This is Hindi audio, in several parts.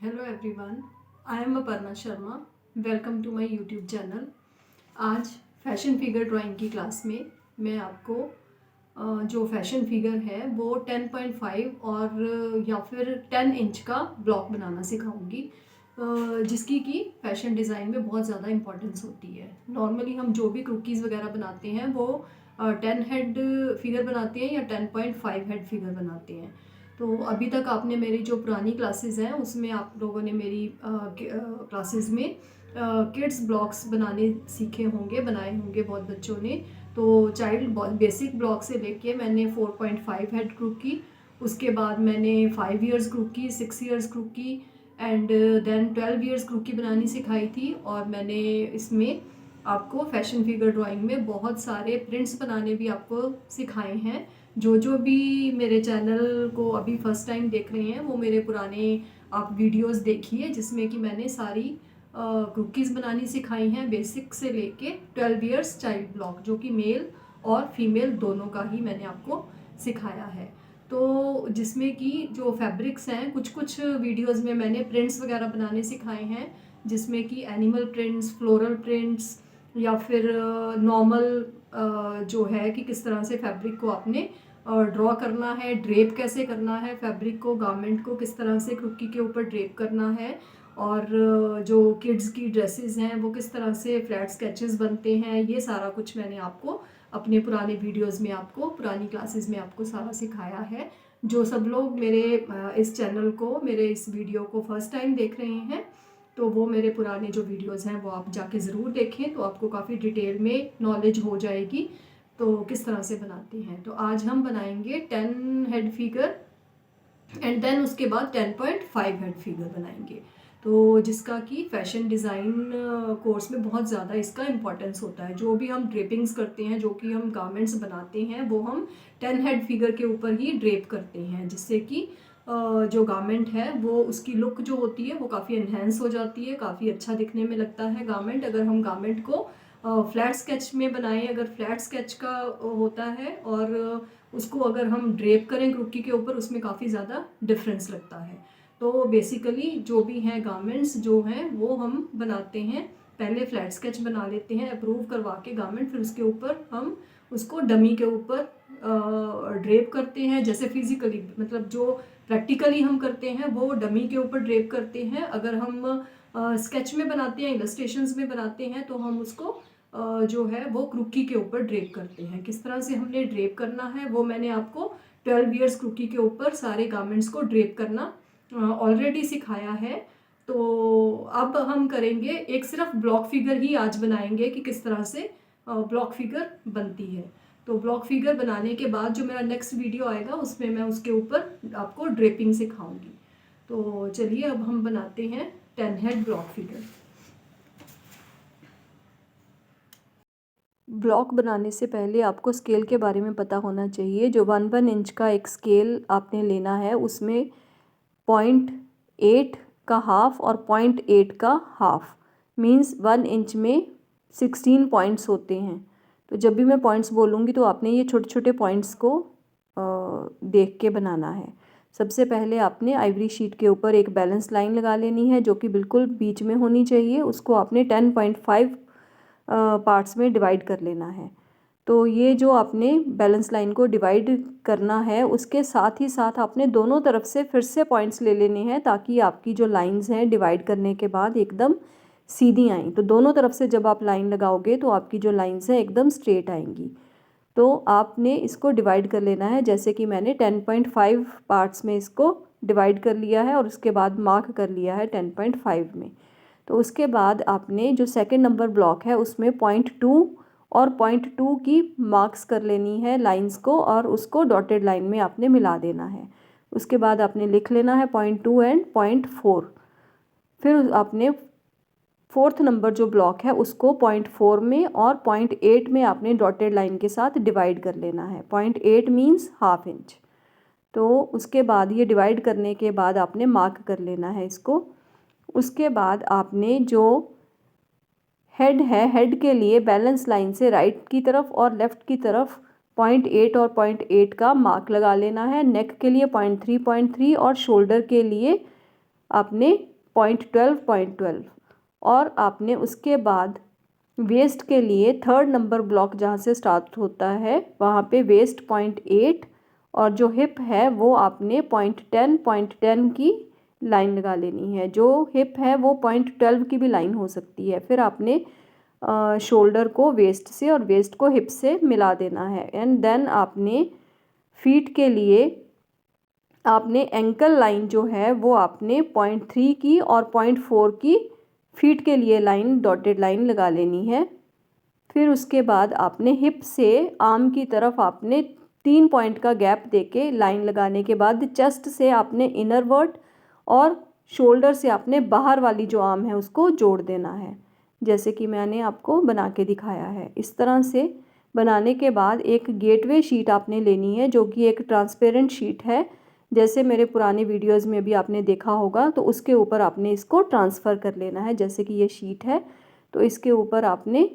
Hello everyone, I am Aparna Sharma. Welcome to my YouTube channel. आज फैशन फिगर ड्राइंग की क्लास में मैं आपको जो फैशन फिगर है वो 10.5 और या फिर 10 इंच का ब्लॉक बनाना सिखाऊंगी, जिसकी कि फैशन डिज़ाइन में बहुत ज़्यादा इम्पोर्टेंस होती है। नॉर्मली हम जो भी कुकीज़ वगैरह बनाते हैं वो 10 हेड फिगर बनाते हैं या 10.5 हेड फिगर बनाते हैं। तो अभी तक आपने मेरी जो पुरानी क्लासेस हैं उसमें आप लोगों ने मेरी क्लासेस में किड्स ब्लॉक्स बनाने सीखे होंगे, बनाए होंगे बहुत बच्चों ने। तो चाइल्ड बेसिक ब्लॉक से लेके मैंने 4.5 हेड ग्रुप की, उसके बाद मैंने 5 इयर्स ग्रुप की, 6 इयर्स ग्रुप की एंड देन 12 इयर्स ग्रुप की बनानी सिखाई थी। और मैंने इसमें आपको फैशन फिगर ड्राइंग में बहुत सारे प्रिंट्स बनाने भी आपको सिखाए हैं। जो भी मेरे चैनल को अभी फर्स्ट टाइम देख रहे हैं वो मेरे पुराने आप वीडियोस देखिए, जिसमें कि मैंने सारी कुकीज़ बनानी सिखाई हैं, बेसिक से लेके 12 इयर्स चाइल्ड ब्लॉक, जो कि मेल और फीमेल दोनों का ही मैंने आपको सिखाया है। तो जिसमें कि जो फैब्रिक्स हैं, कुछ कुछ वीडियोस में मैंने प्रिंट्स वगैरह बनाने सिखाए हैं, जिसमें कि एनिमल प्रिंट्स, फ्लोरल प्रिंट्स या फिर नॉर्मल जो है कि किस तरह से फैब्रिक को आपने ड्रॉ करना है, ड्रेप कैसे करना है फैब्रिक को, गारमेंट को किस तरह से कुकी के ऊपर ड्रेप करना है, और जो किड्स की ड्रेसेस हैं वो किस तरह से फ्लैट स्केचेस बनते हैं। ये सारा कुछ मैंने आपको अपने पुराने वीडियोस में, आपको पुरानी क्लासेस में आपको सारा सिखाया है। जो सब लोग मेरे इस चैनल को, मेरे इस वीडियो को फर्स्ट टाइम देख रहे हैं, तो वो मेरे पुराने जो वीडियोस हैं वो आप जाके ज़रूर देखें, तो आपको काफ़ी डिटेल में नॉलेज हो जाएगी तो किस तरह से बनाते हैं। तो आज हम बनाएंगे 10 हेड फिगर एंड देन उसके बाद 10.5 हेड फिगर बनाएंगे। तो जिसका कि फैशन डिज़ाइन कोर्स में बहुत ज़्यादा इसका इम्पोर्टेंस होता है। जो भी हम ड्रेपिंग्स करते हैं, जो कि हम गारमेंट्स बनाते हैं, वो हम 10 हेड फिगर के ऊपर ही ड्रेप करते हैं, जिससे कि जो गारमेंट है वो उसकी लुक जो होती है वो काफ़ी इन्हेंस हो जाती है, काफ़ी अच्छा दिखने में लगता है गारमेंट। अगर हम गारमेंट को फ्लैट स्केच में बनाएं, अगर फ्लैट स्केच का होता है और उसको अगर हम ड्रेप करें कुकी के ऊपर, उसमें काफ़ी ज़्यादा डिफरेंस लगता है। तो बेसिकली जो भी हैं गारमेंट्स जो हैं वो हम बनाते हैं, पहले फ्लैट स्केच बना लेते हैं अप्रूव करवा के गारमेंट, फिर उसके ऊपर हम उसको डमी के ऊपर ड्रेप करते हैं। जैसे फिजिकली, मतलब जो प्रैक्टिकली हम करते हैं वो डमी के ऊपर ड्रेप करते हैं। अगर हम स्केच में बनाते हैं, इलस्ट्रेशंस में बनाते हैं, तो हम उसको जो है वो क्रुकी के ऊपर ड्रेप करते हैं। किस तरह से हमने ड्रेप करना है वो मैंने आपको 12 इयर्स क्रुकी के ऊपर सारे गारमेंट्स को ड्रेप करना ऑलरेडी सिखाया है। तो अब हम करेंगे एक सिर्फ ब्लॉक फिगर ही आज बनाएंगे कि किस तरह से ब्लॉक फिगर बनती है। तो ब्लॉक फिगर बनाने के बाद जो मेरा नेक्स्ट वीडियो आएगा उसमें मैं उसके ऊपर आपको ड्रेपिंग सिखाऊंगी। तो चलिए अब हम बनाते हैं 10 हेड ब्लॉक फिगर। ब्लॉक बनाने से पहले आपको स्केल के बारे में पता होना चाहिए। जो 1 इंच का एक स्केल आपने लेना है, उसमें 0.8 का हाफ और 0.8 का हाफ मीन्स 1 इंच में 16 पॉइंट्स होते हैं। तो जब भी मैं पॉइंट्स बोलूँगी तो आपने ये छोटे छोटे पॉइंट्स को देख के बनाना है। सबसे पहले आपने आइवरी शीट के ऊपर एक बैलेंस लाइन लगा लेनी है, जो कि बिल्कुल बीच में होनी चाहिए। उसको आपने 10.5 पार्ट्स में डिवाइड कर लेना है। तो ये जो आपने बैलेंस लाइन को डिवाइड करना है, उसके साथ ही साथ आपने दोनों तरफ से फिर से पॉइंट्स ले लेने हैं, ताकि आपकी जो लाइंस हैं डिवाइड करने के बाद एकदम सीधी आएँ। तो दोनों तरफ से जब आप लाइन लगाओगे तो आपकी जो लाइंस हैं एकदम स्ट्रेट आएंगी। तो आपने इसको डिवाइड कर लेना है, जैसे कि मैंने 10.5 पार्ट्स में इसको डिवाइड कर लिया है और उसके बाद मार्क कर लिया है 10.5 में। तो उसके बाद आपने जो सेकंड नंबर ब्लॉक है उसमें 0.2 और 0.2 की मार्क्स कर लेनी है लाइंस को, और उसको डॉटेड लाइन में आपने मिला देना है। उसके बाद आपने लिख लेना है 0.2 एंड 0.4। फिर आपने फोर्थ नंबर जो ब्लॉक है उसको 0.4 में और 0.8 में आपने डॉटेड लाइन के साथ डिवाइड कर लेना है। 0.8 मीन्स हाफ इंच। तो उसके बाद ये डिवाइड करने के बाद आपने मार्क कर लेना है इसको। उसके बाद आपने जो हेड है, हेड के लिए बैलेंस लाइन से राइट की तरफ और लेफ़्ट की तरफ 0.8 और 0.8 का मार्क लगा लेना है। नेक के लिए 0.3 और शोल्डर के लिए आपने 0.12 और आपने उसके बाद वेस्ट के लिए 3rd नंबर ब्लॉक जहाँ से स्टार्ट होता है वहाँ पे वेस्ट 0.8 और जो हिप है वो आपने 0.10 की लाइन लगा लेनी है। जो हिप है वो 0.12 की भी लाइन हो सकती है। फिर आपने शोल्डर को वेस्ट से और वेस्ट को हिप से मिला देना है। एंड देन आपने फीट के लिए आपने एंकल लाइन जो है वो आपने 0.3 की और 0.4 की फीट के लिए लाइन डॉटेड लाइन लगा लेनी है। फिर उसके बाद आपने हिप से आर्म की तरफ आपने 3 पॉइंट का गैप देके लाइन लगाने के बाद चेस्ट से आपने इनर वर्ड और शोल्डर से आपने बाहर वाली जो आर्म है उसको जोड़ देना है, जैसे कि मैंने आपको बना के दिखाया है। इस तरह से बनाने के बाद एक गेटवे शीट आपने लेनी है जो कि एक ट्रांसपेरेंट शीट है, जैसे मेरे पुराने वीडियोस में भी आपने देखा होगा। तो उसके ऊपर आपने इसको ट्रांसफ़र कर लेना है, जैसे कि ये शीट है। तो इसके ऊपर आपने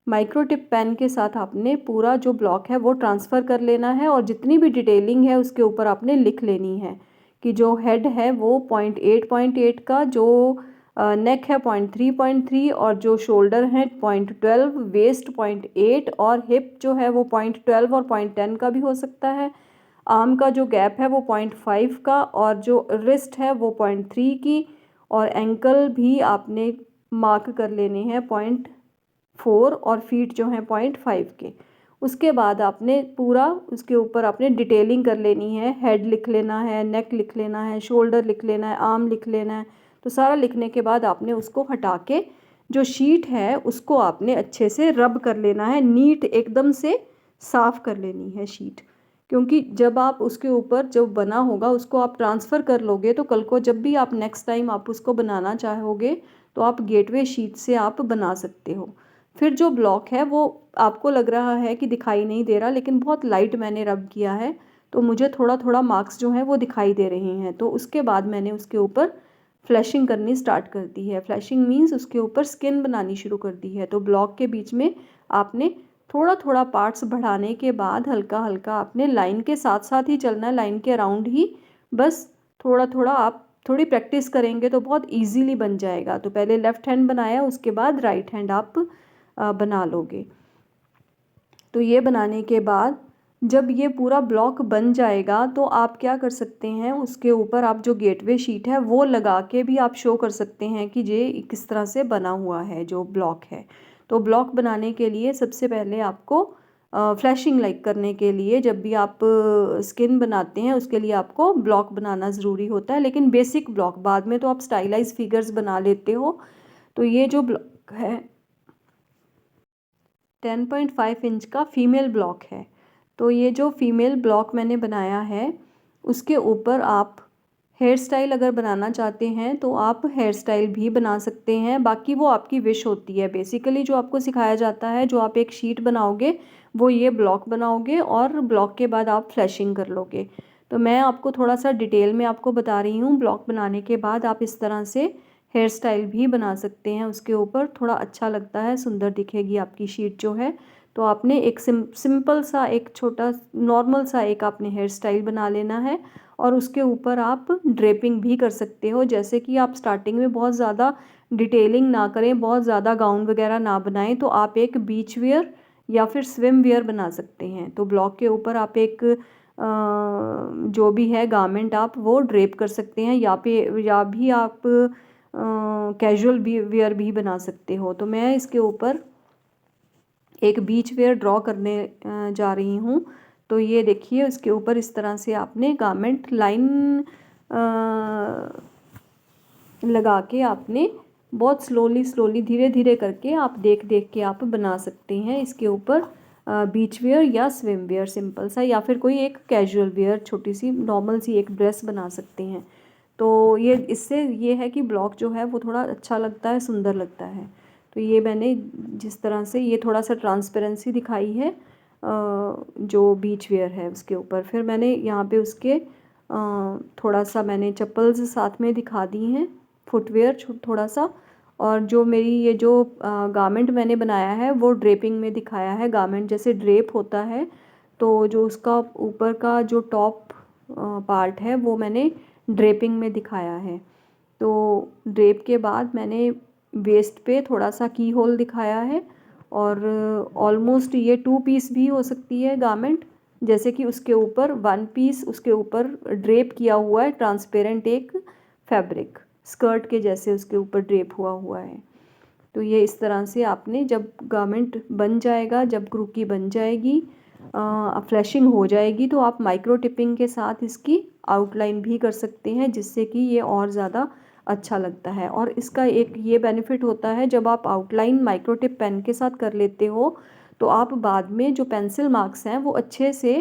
माइक्रोटिप पेन के साथ आपने पूरा जो ब्लॉक है वो ट्रांसफ़र कर लेना है और जितनी भी डिटेलिंग है उसके ऊपर आपने लिख लेनी है कि जो हेड है वो 0.8 का, जो नेक है 0.3 और जो शोल्डर है 0.12, वेस्ट 0.8 और हिप जो है वो 0.12 और 0.10 का भी हो सकता है। आर्म का जो गैप है वो 0.5 का और जो रिस्ट है वो 0.3 की और एंकल भी आपने मार्क कर लेने हैं 0.4 और फीट जो है 0.5 के। उसके बाद आपने पूरा उसके ऊपर आपने डिटेलिंग कर लेनी है। हेड लिख लेना है, नेक लिख लेना है, शोल्डर लिख लेना है, आर्म लिख लेना है। तो सारा लिखने के बाद आपने उसको हटा के जो शीट है उसको आपने अच्छे से रब कर लेना है, नीट एकदम से साफ़ कर लेनी है शीट। क्योंकि जब आप उसके ऊपर जो बना होगा उसको आप ट्रांसफ़र कर लोगे तो कल को जब भी आप नेक्स्ट टाइम आप उसको बनाना चाहोगे तो आप गेटवे शीट से आप बना सकते हो। फिर जो ब्लॉक है वो आपको लग रहा है कि दिखाई नहीं दे रहा, लेकिन बहुत लाइट मैंने रब किया है तो मुझे थोड़ा थोड़ा मार्क्स जो हैं वो दिखाई दे रहे हैं। तो उसके बाद मैंने उसके ऊपर फ्लैशिंग करनी स्टार्ट कर दी है। फ्लैशिंग मीन्स उसके ऊपर स्किन बनानी शुरू कर दी है। तो ब्लॉक के बीच में आपने थोड़ा थोड़ा पार्ट्स बढ़ाने के बाद हल्का हल्का आपने लाइन के साथ साथ ही चलना है, लाइन के अराउंड ही बस थोड़ा थोड़ा आप थोड़ी प्रैक्टिस करेंगे तो बहुत इजीली बन जाएगा। तो पहले लेफ़्ट हैंड बनाया, उसके बाद राइट हैंड आप बना लोगे। तो ये बनाने के बाद जब ये पूरा ब्लॉक बन जाएगा तो आप क्या कर सकते हैं, उसके ऊपर आप जो गेटवे शीट है वो लगा के भी आप शो कर सकते हैं कि ये किस तरह से बना हुआ है जो ब्लॉक है। तो ब्लॉक बनाने के लिए सबसे पहले आपको फ्लैशिंग लाइक करने के लिए जब भी आप स्किन बनाते हैं उसके लिए आपको ब्लॉक बनाना ज़रूरी होता है, लेकिन बेसिक ब्लॉक। बाद में तो आप स्टाइलाइज फिगर्स बना लेते हो। तो ये जो ब्लॉक है 10.5 इंच का फ़ीमेल ब्लॉक है। तो ये जो फ़ीमेल ब्लॉक मैंने बनाया है उसके ऊपर आप हेयर स्टाइल अगर बनाना चाहते हैं तो आप हेयर स्टाइल भी बना सकते हैं, बाकी वो आपकी विश होती है। बेसिकली जो आपको सिखाया जाता है, जो आप एक शीट बनाओगे वो ये ब्लॉक बनाओगे और ब्लॉक के बाद आप फ्लैशिंग कर लोगे। तो मैं आपको थोड़ा सा डिटेल में आपको बता रही हूँ। ब्लॉक बनाने के बाद आप इस तरह से हेयर स्टाइल भी बना सकते हैं उसके ऊपर, थोड़ा अच्छा लगता है, सुंदर दिखेगी आपकी शीट जो है। तो आपने एक सिंपल सा एक छोटा नॉर्मल सा एक आपने हेयर स्टाइल बना लेना है और उसके ऊपर आप ड्रेपिंग भी कर सकते हो। जैसे कि आप स्टार्टिंग में बहुत ज़्यादा डिटेलिंग ना करें, बहुत ज़्यादा गाउन वगैरह ना बनाएं, तो आप एक बीच वेयर या फिर स्विम वेयर बना सकते हैं। तो ब्लॉक के ऊपर आप एक जो भी है गारमेंट आप वो ड्रेप कर सकते हैं, या भी आप कैजुअल भी वेयर भी बना सकते हो। तो मैं इसके ऊपर एक बीच वेयर ड्रॉ करने जा रही हूँ। तो ये देखिए उसके ऊपर इस तरह से आपने गारमेंट लाइन लगा के आपने बहुत स्लोली धीरे धीरे करके आप देख देख के आप बना सकते हैं इसके ऊपर बीच वेयर या स्विम वेयर सिंपल सा, या फिर कोई एक कैजुअल वेयर छोटी सी नॉर्मल सी एक ड्रेस बना सकते हैं। तो ये इससे ये है कि ब्लॉक जो है वो थोड़ा अच्छा लगता है, सुंदर लगता है। तो ये मैंने जिस तरह से ये थोड़ा सा ट्रांसपेरेंसी दिखाई है जो बीच वेयर है उसके ऊपर। फिर मैंने यहाँ पे उसके थोड़ा सा मैंने चप्पल्स साथ में दिखा दी हैं, फुटवेयर थोड़ा सा। और जो मेरी ये जो गारमेंट मैंने बनाया है वो ड्रेपिंग में दिखाया है। गारमेंट जैसे ड्रेप होता है तो जो उसका ऊपर का जो टॉप पार्ट है वो मैंने ड्रेपिंग में दिखाया है। तो ड्रेप के बाद मैंने वेस्ट पे थोड़ा सा की होल दिखाया है और ऑलमोस्ट ये 2 पीस भी हो सकती है गारमेंट, जैसे कि उसके ऊपर 1 पीस उसके ऊपर ड्रेप किया हुआ है, ट्रांसपेरेंट एक फैब्रिक स्कर्ट के जैसे उसके ऊपर ड्रेप हुआ हुआ है। तो ये इस तरह से आपने जब गारमेंट बन जाएगा, जब क्रूकी बन जाएगी, फ्लैशिंग हो जाएगी, तो आप माइक्रो टिपिंग के साथ इसकी आउटलाइन भी कर सकते हैं, जिससे कि ये और ज़्यादा अच्छा लगता है। और इसका एक ये बेनिफिट होता है, जब आप आउटलाइन माइक्रो टिप पेन के साथ कर लेते हो तो आप बाद में जो पेंसिल मार्क्स हैं वो अच्छे से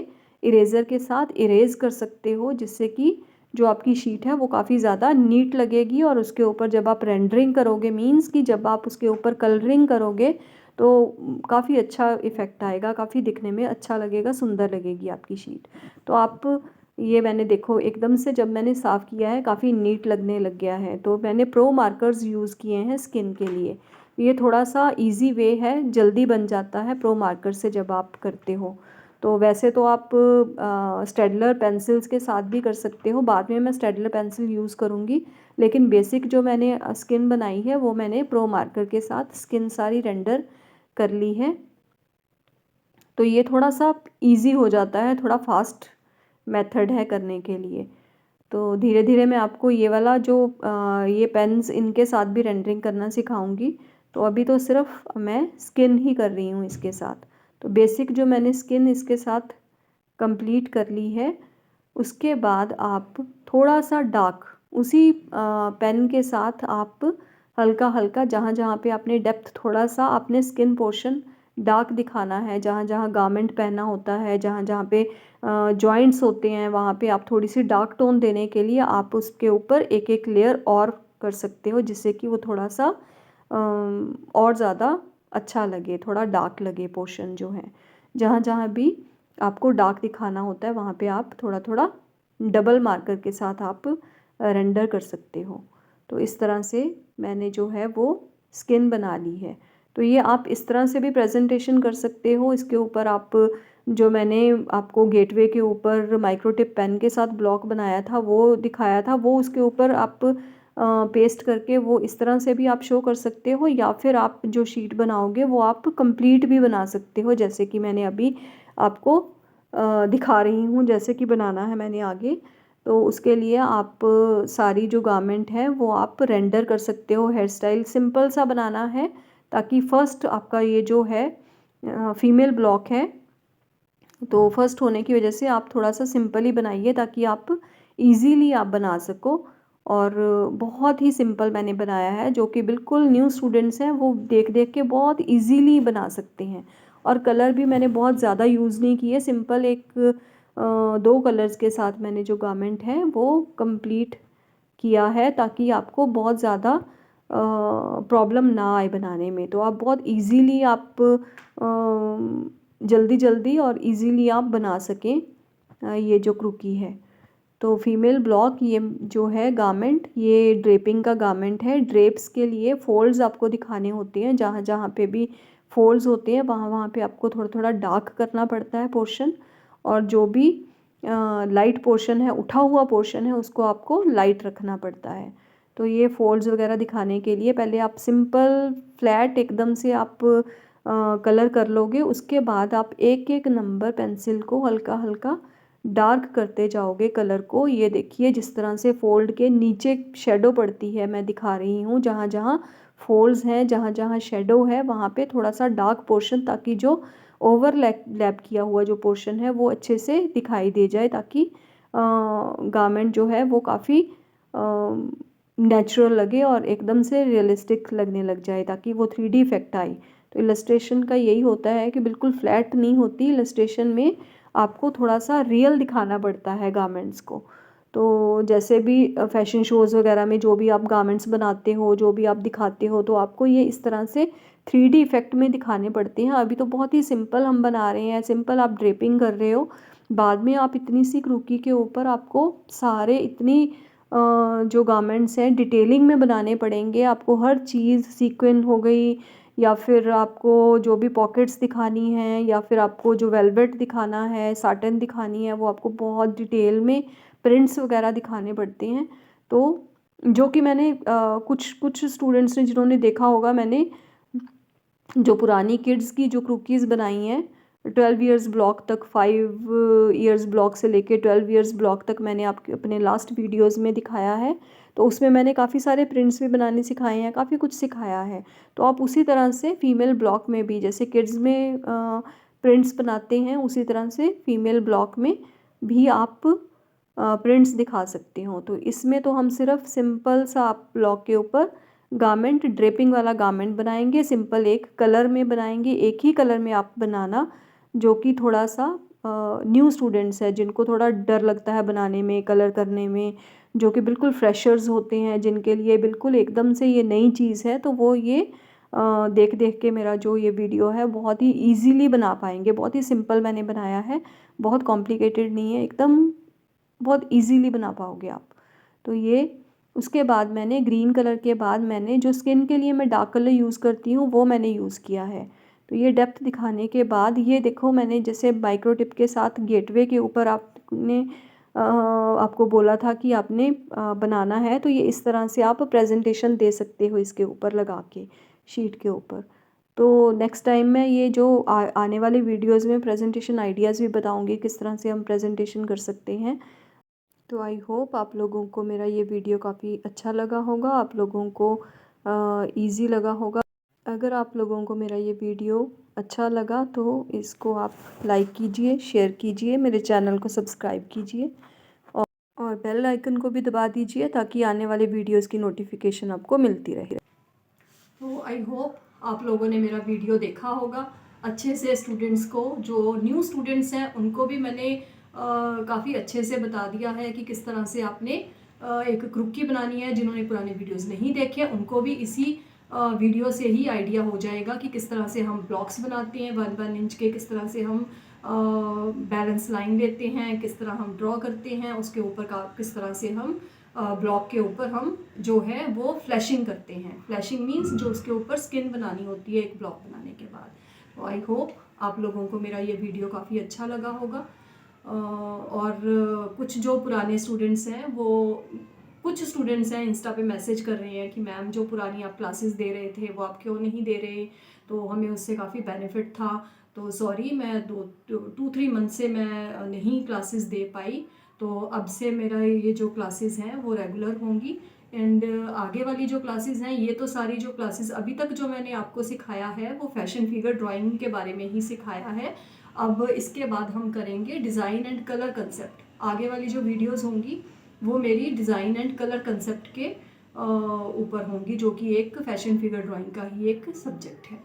इरेज़र के साथ इरेज़ कर सकते हो, जिससे कि जो आपकी शीट है वो काफ़ी ज़्यादा नीट लगेगी। और उसके ऊपर जब आप रेंडरिंग करोगे, मीन्स कि जब आप उसके ऊपर कलरिंग करोगे, तो काफ़ी अच्छा इफ़ेक्ट आएगा, काफ़ी दिखने में अच्छा लगेगा, सुंदर लगेगी आपकी शीट। तो आप ये मैंने देखो एकदम से जब मैंने साफ़ किया है काफ़ी नीट लगने लग गया है। तो मैंने प्रो मार्कर्स यूज़ किए हैं स्किन के लिए। ये थोड़ा सा इजी वे है, जल्दी बन जाता है प्रो मार्कर से जब आप करते हो। तो वैसे तो आप स्टेडलर पेंसिल्स के साथ भी कर सकते हो, बाद में मैं स्टेडलर पेंसिल यूज़ करूँगी, लेकिन बेसिक जो मैंने स्किन बनाई है वो मैंने प्रो मार्कर के साथ स्किन सारी रेंडर कर ली है। तो ये थोड़ा सा इजी हो जाता है, थोड़ा फास्ट मेथड है करने के लिए। तो धीरे धीरे मैं आपको ये वाला जो ये पेन्स इनके साथ भी रेंडरिंग करना सिखाऊंगी। तो अभी तो सिर्फ मैं स्किन ही कर रही हूँ इसके साथ। तो बेसिक जो मैंने स्किन इसके साथ कंप्लीट कर ली है, उसके बाद आप थोड़ा सा डार्क उसी पेन के साथ आप हल्का हल्का जहाँ जहाँ पे आपने डेप्थ थोड़ा सा आपने स्किन पोर्शन डार्क दिखाना है, जहाँ जहाँ गारमेंट पहना होता है, जहाँ जहाँ पे जॉइंट्स होते हैं, वहाँ पे आप थोड़ी सी डार्क टोन देने के लिए आप उसके ऊपर एक एक लेयर और कर सकते हो, जिससे कि वो थोड़ा सा और ज़्यादा अच्छा लगे, थोड़ा डार्क लगे पोर्शन जो है। जहाँ जहाँ भी आपको डार्क दिखाना होता है वहाँ पे आप थोड़ा थोड़ा डबल मार्कर के साथ आप रेंडर कर सकते हो। तो इस तरह से मैंने जो है वो स्किन बना ली है। तो ये आप इस तरह से भी प्रेजेंटेशन कर सकते हो। इसके ऊपर आप जो मैंने आपको गेटवे के ऊपर माइक्रो टिप पेन के साथ ब्लॉक बनाया था वो दिखाया था, वो उसके ऊपर आप पेस्ट करके वो इस तरह से भी आप शो कर सकते हो, या फिर आप जो शीट बनाओगे वो आप कंप्लीट भी बना सकते हो, जैसे कि मैंने अभी आपको दिखा रही हूँ जैसे कि बनाना है मैंने आगे। तो उसके लिए आप सारी जो गारमेंट है वो आप रेंडर कर सकते हो। हेयर स्टाइल सिंपल सा बनाना है, ताकि फ़र्स्ट आपका ये जो है फीमेल ब्लॉक है, तो फर्स्ट होने की वजह से आप थोड़ा सा सिंपल ही बनाइए, ताकि आप इजीली आप बना सको। और बहुत ही सिंपल मैंने बनाया है, जो कि बिल्कुल न्यू स्टूडेंट्स हैं वो देख देख के बहुत इजीली बना सकते हैं। और कलर भी मैंने बहुत ज़्यादा यूज़ नहीं किए, सिंपल एक 2 कलर्स के साथ मैंने जो गारमेंट है वो कंप्लीट किया है, ताकि आपको बहुत ज़्यादा प्रॉब्लम ना आए बनाने में। तो आप बहुत इजीली आप जल्दी जल्दी और इजीली आप बना सकें ये जो क्रूकी है। तो फीमेल ब्लॉक ये जो है गारमेंट, ये ड्रेपिंग का गारमेंट है। ड्रेप्स के लिए फोल्ड्स आपको दिखाने होते हैं, जहाँ जहाँ पे भी फोल्ड्स होते हैं वहाँ वहाँ पे आपको थोड़ा थोड़ा डार्क करना पड़ता है पोर्शन, और जो भी लाइट पोर्शन है, उठा हुआ पोर्शन है, उसको आपको लाइट रखना पड़ता है। तो ये फोल्ड्स वगैरह दिखाने के लिए पहले आप सिंपल फ्लैट एकदम से आप कलर कर लोगे, उसके बाद आप एक एक नंबर पेंसिल को हल्का हल्का डार्क करते जाओगे कलर को। ये देखिए जिस तरह से फोल्ड के नीचे शेडो पड़ती है, मैं दिखा रही हूँ जहाँ जहाँ फोल्ड्स हैं, जहाँ जहाँ शेडो है वहाँ पे थोड़ा सा डार्क पोर्शन, ताकि जो ओवरलैप किया हुआ जो पोर्शन है वो अच्छे से दिखाई दे जाए, ताकि गारमेंट जो है वो काफ़ी नेचुरल लगे और एकदम से रियलिस्टिक लगने लग जाए, ताकि वो 3D इफेक्ट आए। तो इलस्ट्रेशन का यही होता है कि बिल्कुल फ्लैट नहीं होती इलस्ट्रेशन में, आपको थोड़ा सा रियल दिखाना पड़ता है गारमेंट्स को। तो जैसे भी फैशन शोज़ वगैरह में जो भी आप गारमेंट्स बनाते हो, जो भी आप दिखाते हो, तो आपको ये इस तरह से 3D इफेक्ट में दिखाने पड़ते हैं। अभी तो बहुत ही सिंपल हम बना रहे हैं, सिंपल आप ड्रेपिंग कर रहे हो, बाद में आप इतनी सी क्रूकी के ऊपर आपको सारे इतनी जो गारमेंट्स हैं डिटेलिंग में बनाने पड़ेंगे। आपको हर चीज़ सीक्वेंस हो गई, या फिर आपको जो भी पॉकेट्स दिखानी है, या फिर आपको जो वेलवेट दिखाना है, साटन दिखानी है, वो आपको बहुत डिटेल में प्रिंट्स वगैरह दिखाने पड़ते हैं। तो जो कि मैंने कुछ स्टूडेंट्स ने जिन्होंने देखा होगा, मैंने जो पुरानी किड्स की जो कुकीज़ बनाई हैं 12 इयर्स ब्लॉक तक, 5 इयर्स ब्लॉक से लेके 12 इयर्स ब्लॉक तक मैंने आपके अपने लास्ट वीडियोस में दिखाया है। तो उसमें मैंने काफ़ी सारे प्रिंट्स भी बनाने सिखाए हैं, काफ़ी कुछ सिखाया है। तो आप उसी तरह से फीमेल ब्लॉक में भी, जैसे किड्स में प्रिंट्स बनाते हैं, उसी तरह से फीमेल ब्लॉक में भी आप प्रिंट्स दिखा सकते हो। तो इसमें तो हम सिर्फ सिंपल सा आप ब्लॉक के ऊपर गारमेंट, ड्रेपिंग वाला गारमेंट बनाएंगे, सिंपल एक कलर में बनाएंगे। एक ही कलर में आप बनाना, जो कि थोड़ा सा न्यू स्टूडेंट्स है जिनको थोड़ा डर लगता है बनाने में, कलर करने में, जो कि बिल्कुल फ्रेशर्स होते हैं, जिनके लिए बिल्कुल एकदम से ये नई चीज़ है, तो वो ये देख देख के मेरा जो ये वीडियो है बहुत ही ईजीली बना पाएंगे। बहुत ही सिंपल मैंने बनाया है, बहुत कॉम्प्लिकेटेड नहीं है, एकदम बहुत ईजीली बना पाओगे आप। तो ये उसके बाद मैंने ग्रीन कलर के बाद मैंने जो स्किन के लिए मैं डार्क कलर यूज़ करती हूँ वो मैंने यूज़ किया है। तो ये डेप्थ दिखाने के बाद ये देखो, मैंने जैसे माइक्रो टिप के साथ गेटवे के ऊपर आपने आपको बोला था कि आपने बनाना है, तो ये इस तरह से आप प्रेजेंटेशन दे सकते हो इसके ऊपर लगा के, शीट के ऊपर। तो नेक्स्ट टाइम मैं ये जो आने वाले वीडियोस में प्रेजेंटेशन आइडियाज़ भी बताऊंगी, किस तरह से हम प्रेजेंटेशन कर सकते हैं। तो आई होप आप लोगों को मेरा ये वीडियो काफ़ी अच्छा लगा होगा, आप लोगों को इजी लगा होगा। अगर आप लोगों को मेरा ये वीडियो अच्छा लगा तो इसको आप लाइक कीजिए, शेयर कीजिए, मेरे चैनल को सब्सक्राइब कीजिए और बेल आइकन को भी दबा दीजिए ताकि आने वाले वीडियोस की नोटिफिकेशन आपको मिलती रहे। तो आई होप आप लोगों ने मेरा वीडियो देखा होगा अच्छे से। स्टूडेंट्स को, जो न्यू स्टूडेंट्स हैं, उनको भी मैंने काफ़ी अच्छे से बता दिया है कि किस तरह से आपने एक क्रुकी बनानी है। जिन्होंने पुराने वीडियोस नहीं देखे उनको भी इसी वीडियो से ही आइडिया हो जाएगा कि किस तरह से हम ब्लॉक्स बनाते हैं 1-1 इंच के, किस तरह से हम बैलेंस लाइन लेते हैं, किस तरह हम ड्रॉ करते हैं, उसके ऊपर का किस तरह से हम ब्लॉक के ऊपर हम जो है वो फ्लैशिंग करते हैं। फ्लैशिंग मीन्स जो उसके ऊपर स्किन बनानी होती है एक ब्लॉक बनाने के बाद। तो आई होप आप लोगों को मेरा ये वीडियो काफ़ी अच्छा लगा होगा। और कुछ जो पुराने स्टूडेंट्स हैं, वो कुछ स्टूडेंट्स हैं इंस्टा पे मैसेज कर रहे हैं कि मैम जो पुरानी आप क्लासेस दे रहे थे वो आप क्यों नहीं दे रहे, तो हमें उससे काफ़ी बेनिफिट था। तो सॉरी, मैं 2-3 मंथ से मैं नहीं क्लासेस दे पाई। तो अब से मेरा ये जो क्लासेस हैं वो रेगुलर होंगी। एंड आगे वाली जो क्लासेस हैं, ये तो सारी जो क्लासेस अभी तक जो मैंने आपको सिखाया है वो फैशन फिगर ड्राइंग के बारे में ही सिखाया है। अब इसके बाद हम करेंगे डिज़ाइन एंड कलर कंसेप्ट। आगे वाली जो वीडियोस होंगी वो मेरी डिज़ाइन एंड कलर कंसेप्ट के ऊपर होंगी, जो कि एक फैशन फिगर ड्राइंग का ही एक सब्जेक्ट है।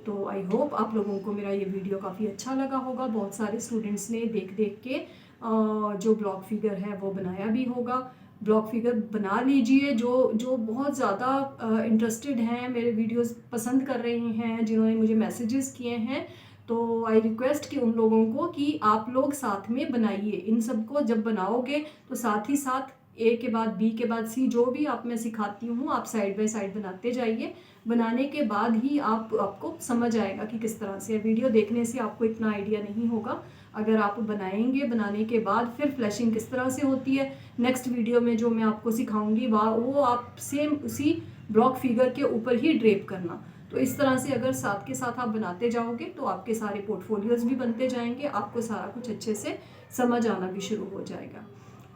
तो आई होप आप लोगों को मेरा ये वीडियो काफ़ी अच्छा लगा होगा। बहुत सारे स्टूडेंट्स ने देख देख के जो ब्लॉक फिगर है वो बनाया भी होगा। ब्लॉक फिगर बना लीजिए। जो बहुत ज़्यादा इंटरेस्टेड हैं, मेरे वीडियोस पसंद कर रहे हैं, जिन्होंने मुझे मैसेजेस किए हैं, तो आई रिक्वेस्ट कि उन लोगों को कि आप लोग साथ में बनाइए। इन सबको जब बनाओगे तो साथ ही साथ ए के बाद बी के बाद सी, जो भी आप मैं सिखाती हूँ आप साइड बाय साइड बनाते जाइए। बनाने के बाद ही आपको समझ आएगा कि किस तरह से। वीडियो देखने से आपको इतना आइडिया नहीं होगा। अगर आप बनाएंगे, बनाने के बाद फिर फ्लैशिंग किस तरह से होती है, नेक्स्ट वीडियो में जो मैं आपको सिखाऊंगी वो आप सेम उसी ब्लॉक फिगर के ऊपर ही ड्रेप करना। तो इस तरह से अगर साथ के साथ आप बनाते जाओगे तो आपके सारे पोर्टफोलियोज़ भी बनते जाएंगे, आपको सारा कुछ अच्छे से समझ आना भी शुरू हो जाएगा।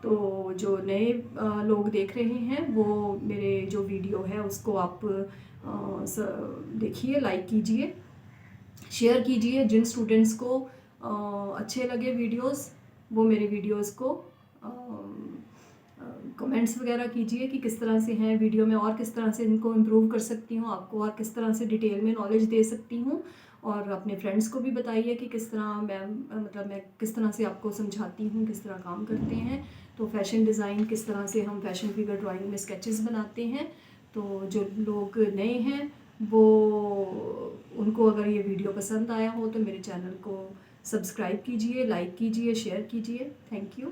तो जो नए लोग देख रहे हैं वो मेरे जो वीडियो है उसको आप देखिए, लाइक कीजिए, शेयर कीजिए। जिन स्टूडेंट्स को अच्छे लगे वीडियोस वो मेरे वीडियोस को कमेंट्स वगैरह कीजिए कि किस तरह से हैं वीडियो में, और किस तरह से इनको इम्प्रूव कर सकती हूँ, आपको और किस तरह से डिटेल में नॉलेज दे सकती हूँ। और अपने फ्रेंड्स को भी बताइए कि किस तरह मैं किस तरह से आपको समझाती हूँ, किस तरह काम करते हैं। तो फैशन डिज़ाइन, किस तरह से हम फैशन फिगर ड्राइंग में स्केचेस बनाते हैं। तो जो लोग नए हैं वो, उनको अगर ये वीडियो पसंद आया हो तो मेरे चैनल को सब्सक्राइब कीजिए, लाइक कीजिए, शेयर कीजिए। Thank you.